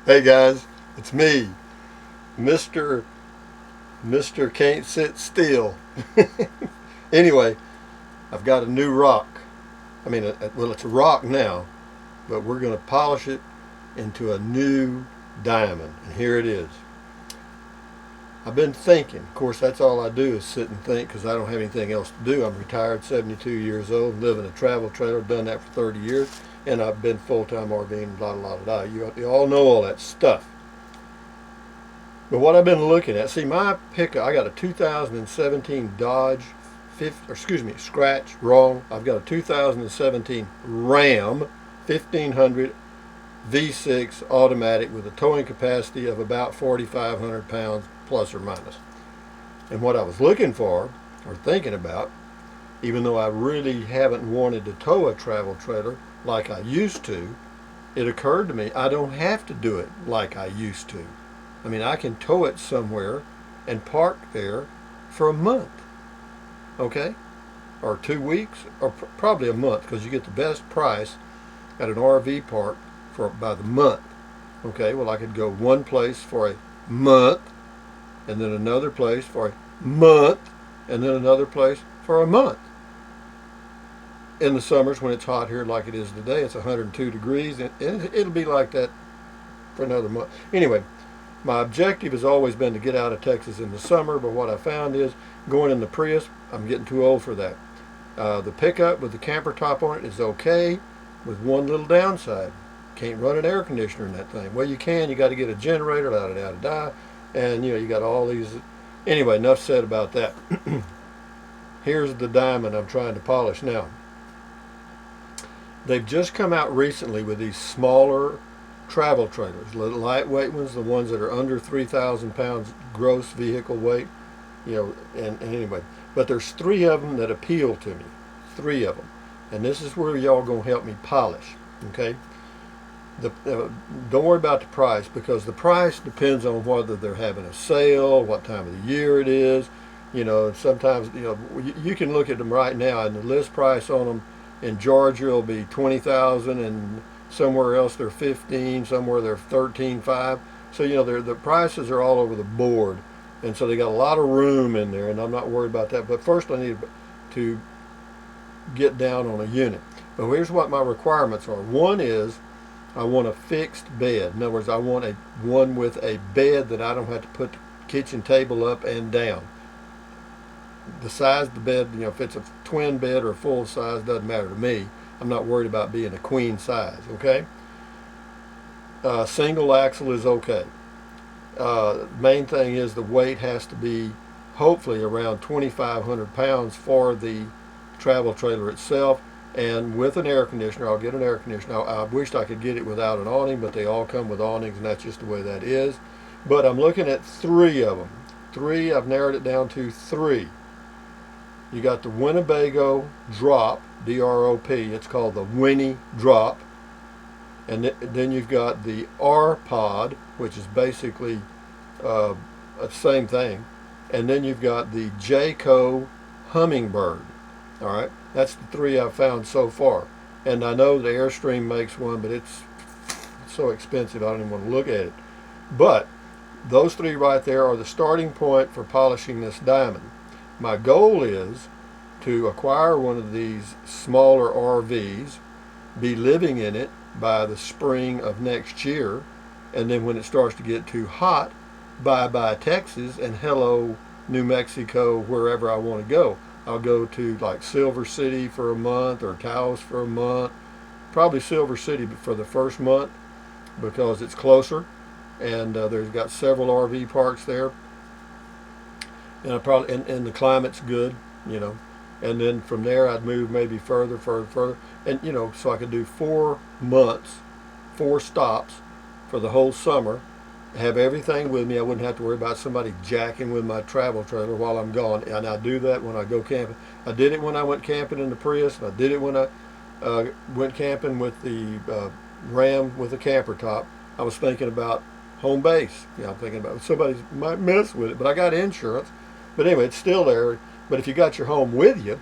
Hey guys, it's me, Mr. Mr. Can't Sit Still. Anyway, I've got a new rock. Well, it's a rock now, but we're going to polish it into a new diamond. And here it is. I've been thinking. Of course, that's all I do is sit and think because I don't have anything else to do. I'm retired, 72 years old, live in a travel trailer, done that for 30 years, and I've been full-time RVing, blah, blah, blah, blah. You all know all that stuff. But what I've been looking at, see my pickup, I got a 2017 Dodge, scratch, wrong. I've got a 2017 Ram 1500 V6 automatic with a towing capacity of about 4,500 pounds plus or minus. And what I was looking for or thinking about, even though I really haven't wanted to tow a travel trailer like I used to, it occurred to me I don't have to do it like I used to. I can tow it somewhere and park there for a month, okay? Or 2 weeks, or probably a month, because you get the best price at an RV park by the month. Okay, well I could go one place for a month, and then another place for a month, and then another place for a month. In the summers when it's hot here like it is today, it's 102 degrees, and it'll be like that for another month. Anyway, my objective has always been to get out of Texas in the summer, but what I found is going in the Prius, I'm getting too old for that. The pickup with the camper top on it is okay, with one little downside. Can't run an air conditioner in that thing. Well, you can. You got to get a generator, and you got all these. Anyway, enough said about that. Here's the diamond I'm trying to polish now. They've just come out recently with these smaller travel trailers, lightweight ones, the ones that are under 3,000 pounds gross vehicle weight, and anyway. But there's 3 of them that appeal to me, 3 of them. And this is where y'all going to help me polish, okay? Don't worry about the price, because the price depends on whether they're having a sale, what time of the year it is. Sometimes, you can look at them right now, and the list price on them in Georgia will be $20,000, and somewhere else they're 15, somewhere they're 13.5. So the prices are all over the board, and so they got a lot of room in there, and I'm not worried about that. But first I need to get down on a unit. But here's what my requirements are. One is I want a fixed bed. In other words, I want one with a bed that I don't have to put the kitchen table up and down. The size of the bed, if it's a twin bed or a full size, doesn't matter to me. I'm not worried about being a queen size, okay? Single axle is okay. Main thing is the weight has to be hopefully around 2,500 pounds for the travel trailer itself, and with an air conditioner. I'll get an air conditioner. I wished I could get it without an awning, but they all come with awnings, and that's just the way that is. But I'm looking at 3 of them. 3, I've narrowed it down to 3. You got the Winnebago Drop, D-R-O-P. It's called the Winnie Drop. And then you've got the R-Pod, which is basically the same thing. And then you've got the Jayco Hummingbird. All right, that's the 3 I've found so far. And I know the Airstream makes one, but it's so expensive I don't even want to look at it. But those 3 right there are the starting point for polishing this diamond. My goal is to acquire one of these smaller RVs, be living in it by the spring of next year, and then when it starts to get too hot, bye-bye Texas and hello New Mexico, wherever I want to go. I'll go to like Silver City for a month, or Taos for a month. Probably Silver City for the first month because it's closer, and there's got several RV parks there, and and the climate's good, And then from there I'd move maybe further, and so I could do 4 months, 4 stops for the whole summer. Have everything with me. I wouldn't have to worry about somebody jacking with my travel trailer while I'm gone. And I do that when I go camping. I did it when I went camping in the Prius, and I did it when I went camping with the Ram with the camper top. I was thinking about home base. I'm thinking about somebody might mess with it, but I got insurance. But anyway, it's still there. But if you got your home with you,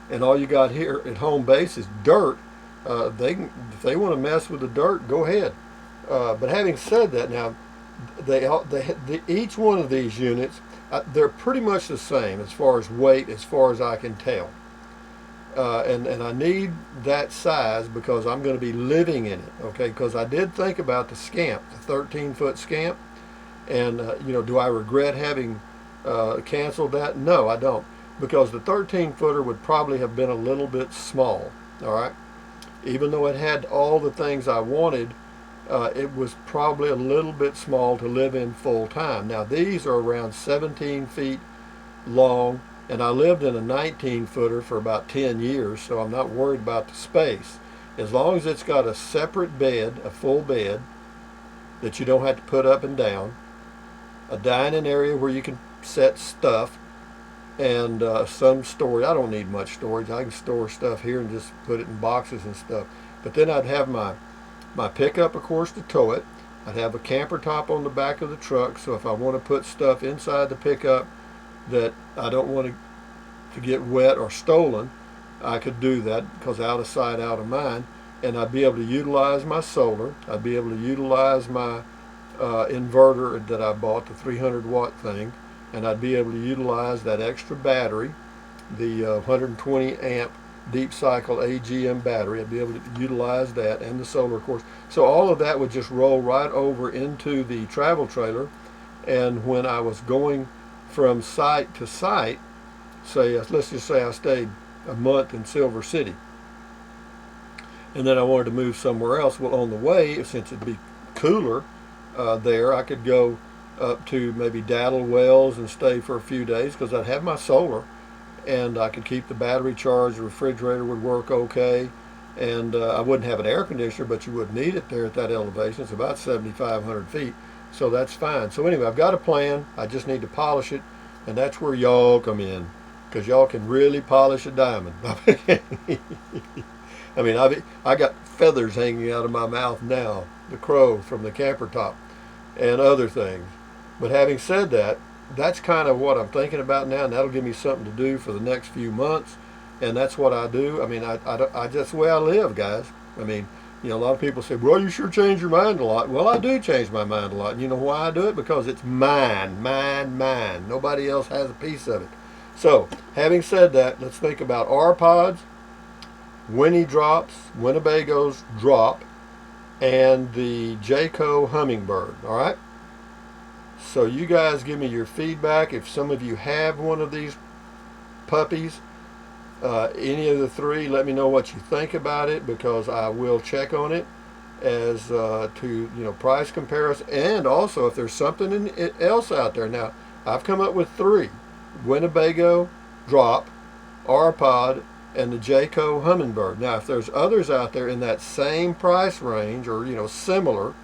and all you got here at home base is dirt, if they want to mess with the dirt, go ahead. But having said that, now each one of these units, they're pretty much the same as far as weight, as far as I can tell. And I need that size because I'm going to be living in it, okay? Because I did think about the Scamp, the 13-foot Scamp, and do I regret having canceled that? No, I don't, because the 13-footer would probably have been a little bit small, all right? Even though it had all the things I wanted, it was probably a little bit small to live in full time. Now these are around 17 feet long, and I lived in a 19-footer for about 10 years, so I'm not worried about the space. As long as it's got a separate bed, a full bed, that you don't have to put up and down, a dining area where you can set stuff, and some storage. I don't need much storage. I can store stuff here and just put it in boxes and stuff. But then I'd have my pickup, of course, to tow it. I'd have a camper top on the back of the truck, so if I want to put stuff inside the pickup that I don't want to get wet or stolen, I could do that, because out of sight, out of mind. And I'd be able to utilize my solar. I'd be able to utilize my inverter that I bought, the 300-watt thing, and I'd be able to utilize that extra battery, the 120 amp deep cycle AGM battery. I'd be able to utilize that, and the solar, of course. So all of that would just roll right over into the travel trailer. And when I was going from site to site, say, let's just say I stayed a month in Silver City, and then I wanted to move somewhere else. Well, on the way, since it'd be cooler there, I could go up to maybe Daddle Wells and stay for a few days, because I'd have my solar, and I could keep the battery charged. The refrigerator would work okay, and I wouldn't have an air conditioner, but you would need it there at that elevation. It's about 7,500 feet, so that's fine. So anyway, I've got a plan. I just need to polish it, and that's where y'all come in, because y'all can really polish a diamond. I mean, I got feathers hanging out of my mouth now, the crow from the camper top, and other things. But having said that, that's kind of what I'm thinking about now, and that'll give me something to do for the next few months, and that's what I do. I mean, I just the way I live, guys. I mean, a lot of people say, well, you sure change your mind a lot. Well, I do change my mind a lot, and you know why I do it? Because it's mine. Nobody else has a piece of it. So, having said that, let's think about R-Pods, Winnie drops, Winnebago's drop, and the Jayco Hummingbird, all right? So you guys give me your feedback. If some of you have one of these puppies, any of the three, let me know what you think about it, because I will check on it as to price comparison, and also if there's something else out there. Now, I've come up with three: Winnebago drop, R-Pod, and the Jayco Hummingbird. Now, if there's others out there in that same price range, or similar,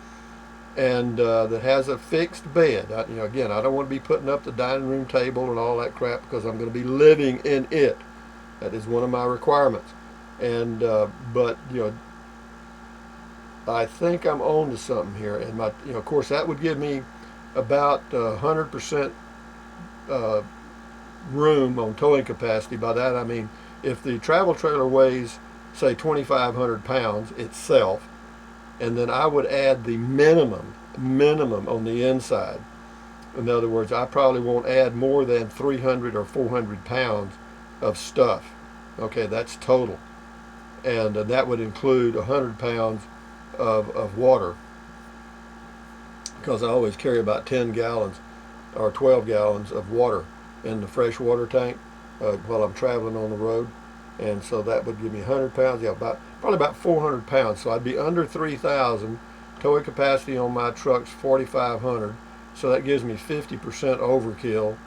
and that has a fixed bed, again, I don't want to be putting up the dining room table and all that crap, because I'm going to be living in it. That is one of my requirements. And but I think I'm on to something here, and of course, that would give me about 100% room on towing capacity. By that I mean, if the travel trailer weighs, say, 2,500 pounds itself, and then I would add the minimum on the inside. In other words, I probably won't add more than 300 or 400 pounds of stuff. Okay, that's total. And that would include 100 pounds of water, because I always carry about 10 gallons or 12 gallons of water in the fresh water tank while I'm traveling on the road. And so that would give me 100 pounds, probably about 400 pounds. So I'd be under 3,000. Towing capacity on my truck's 4,500. So that gives me 50% overkill.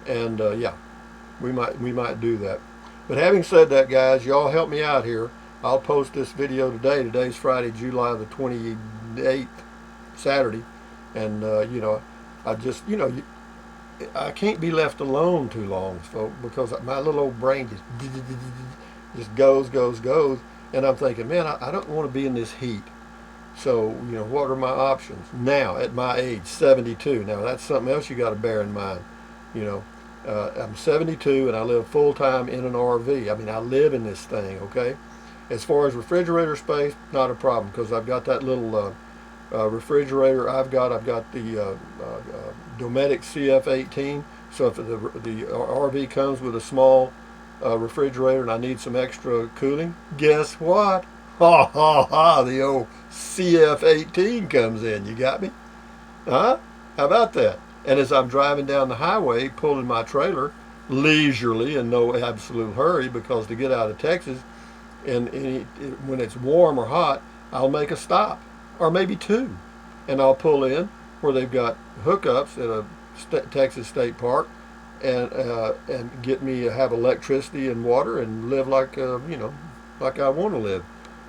And yeah, we might do that. But having said that, guys, y'all help me out here. I'll post this video today. Today's Friday, July the 28th, Saturday. And I just, I can't be left alone too long, folks, because my little old brain just goes, and I'm thinking, man, I don't want to be in this heat. So, what are my options now at my age, 72? Now, that's something else you got to bear in mind. I'm 72 and I live full-time in an RV. I mean, I live in this thing, okay? As far as refrigerator space, not a problem, because I've got that little refrigerator I've got the Dometic CF18. So if the RV comes with a small refrigerator and I need some extra cooling, guess what? Ha ha ha! The old CF18 comes in. You got me? Huh? How about that? And as I'm driving down the highway, pulling my trailer leisurely in no absolute hurry, because to get out of Texas, and when it's warm or hot, I'll make a stop, or maybe two, and I'll pull in where they've got hookups at a Texas state park, and get me have electricity and water and live like like I want to live,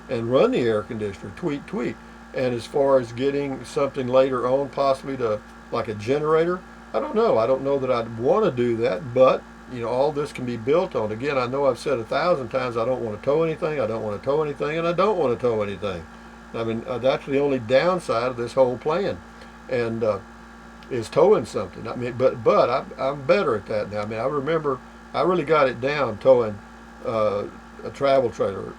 and run the air conditioner, tweet tweet. And as far as getting something later on, possibly to like a generator, I don't know. I don't know that I'd want to do that, but all this can be built on. Again, I know I've said 1,000 times I don't want to tow anything, I don't want to tow anything, and I don't want to tow anything. I mean, that's the only downside of this whole plan, and is towing something. I mean, but I'm better at that now. I mean, I remember I really got it down towing a travel trailer.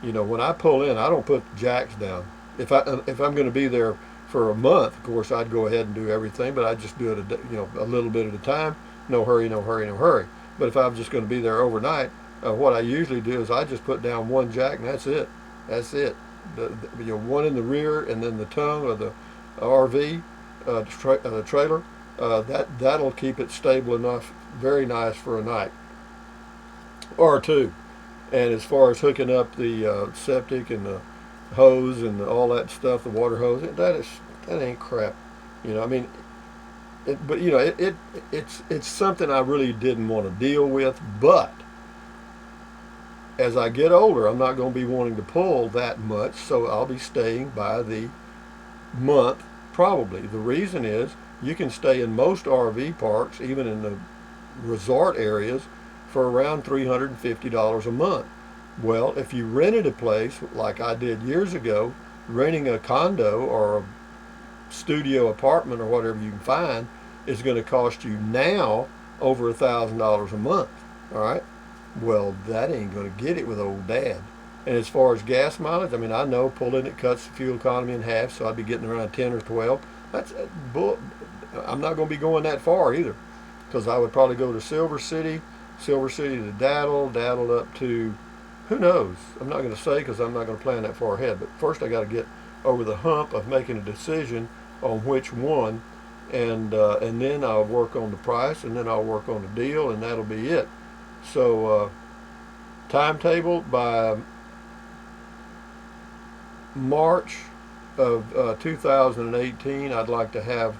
When I pull in, I don't put the jacks down. If I'm going to be there for a month, of course, I'd go ahead and do everything, but I just do it a little bit at a time. No hurry, no hurry, no hurry. But if I'm just going to be there overnight, what I usually do is I just put down one jack, and that's it. That's it. One in the rear, and then the tongue of the RV, the trailer. That'll keep it stable enough, very nice for a night or two. And as far as hooking up the septic and the hose and all that stuff, the water hose, that ain't crap. I mean. It's something I really didn't want to deal with, but as I get older, I'm not going to be wanting to pull that much, so I'll be staying by the month probably. The reason is you can stay in most RV parks, even in the resort areas, for around $350 a month. Well, if you rented a place like I did years ago, renting a condo or a studio apartment or whatever you can find is going to cost you now over $1,000 a month. All right. Well, that ain't going to get it with old Dad. And as far as gas mileage, I mean, I know pulling it cuts the fuel economy in half, so I'd be getting around 10 or 12. That's bull. I'm not going to be going that far either, because I would probably go to Silver City to Daddle up to, who knows? I'm not going to say, because I'm not going to plan that far ahead. But first, I got to get over the hump of making a decision on which one, and then I'll work on the price, and then I'll work on the deal, and that'll be it. So timetable by March of 2018, I'd like to have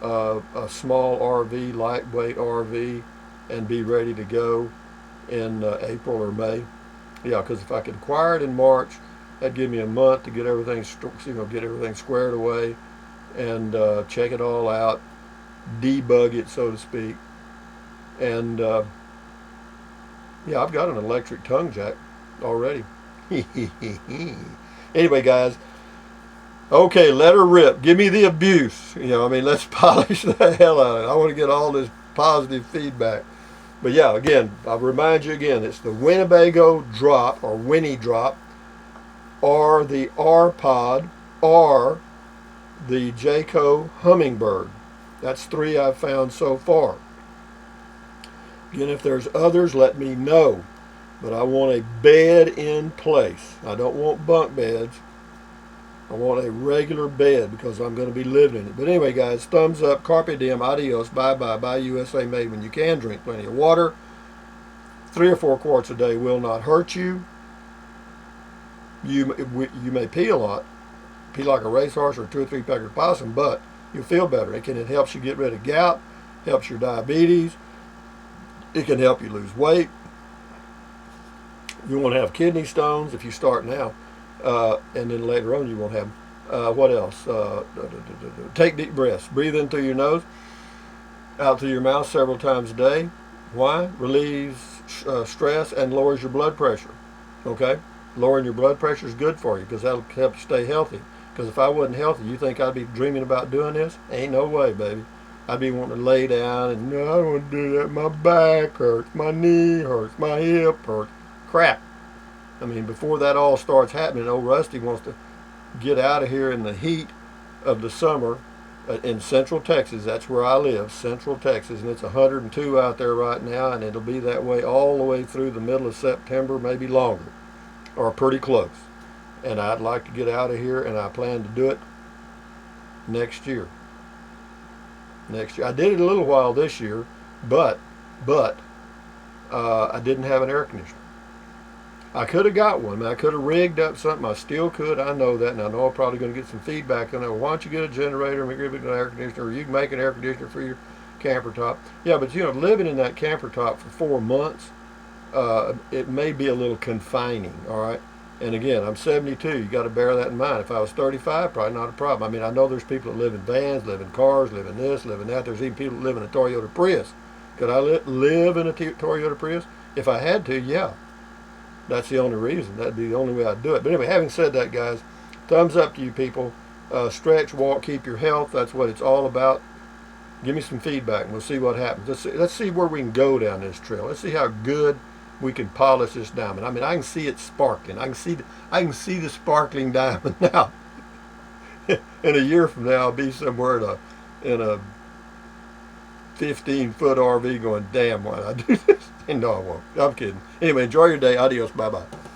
a small RV, lightweight RV, and be ready to go in April or May. Yeah, because if I could acquire it in March, that'd give me a month to get everything, get everything squared away, and check it all out, debug it, so to speak. And yeah, I've got an electric tongue jack already. Anyway, guys, okay, let her rip. Give me the abuse. I mean, let's polish the hell out of it. I want to get all this positive feedback. But yeah, again, I'll remind you again, it's the Winnebago drop, or Winnie drop, or the R-Pod, or the Jayco Hummingbird. That's 3 I've found so far. Again, if there's others, let me know. But I want a bed in place. I don't want bunk beds. I want a regular bed, because I'm going to be living in it. But anyway, guys, thumbs up, carpe diem, adios, bye-bye, buy USA made when you can. Drink plenty of water. 3 or 4 quarts a day will not hurt you. You may pee a lot, pee like a racehorse or a 2 or 3 pecker possum, but you'll feel better. It helps you get rid of gout, helps your diabetes. It can help you lose weight. You won't have kidney stones if you start now. And then later on you won't have them. What else? Take deep breaths. Breathe in through your nose, out through your mouth several times a day. Why? Relieves stress and lowers your blood pressure. Okay? Lowering your blood pressure is good for you, because that'll help you stay healthy. Because if I wasn't healthy, you think I'd be dreaming about doing this? Ain't no way, baby. I'd be wanting to lay down and, no, I don't want to do that. My back hurts, my knee hurts, my hip hurts. Crap. I mean, before that all starts happening, old Rusty wants to get out of here in the heat of the summer in Central Texas. That's where I live, Central Texas, and it's 102 out there right now, and it'll be that way all the way through the middle of September, maybe longer, or pretty close. And I'd like to get out of here, and I plan to do it next year. Next year. I did it a little while this year, but I didn't have an air conditioner. I could have got one. I could have rigged up something. I still could. I know that, and I know I'm probably going to get some feedback on it. Well, why don't you get a generator and give it an air conditioner, or you can make an air conditioner for your camper top. Yeah, but you know, living in that camper top for 4 months, it may be a little confining, all right? And again, I'm 72. You got to bear that in mind. If I was 35, probably not a problem. I mean, I know there's people that live in vans, live in cars, live in this, live in that. There's even people that live in a Toyota Prius. Could I live in a Toyota Prius? If I had to, yeah. That's the only reason. That'd be the only way I'd do it. But anyway, having said that, guys, thumbs up to you people. Stretch, walk, keep your health. That's what it's all about. Give me some feedback, and we'll see what happens. Let's see where we can go down this trail. Let's see how good we can polish this diamond. I mean, I can see it sparkling. I can see the sparkling diamond now. In a year from now, I'll be somewhere in a 15-foot RV going, damn, why did I do this? And no, I won't. I'm kidding. Anyway, enjoy your day. Adios. Bye-bye.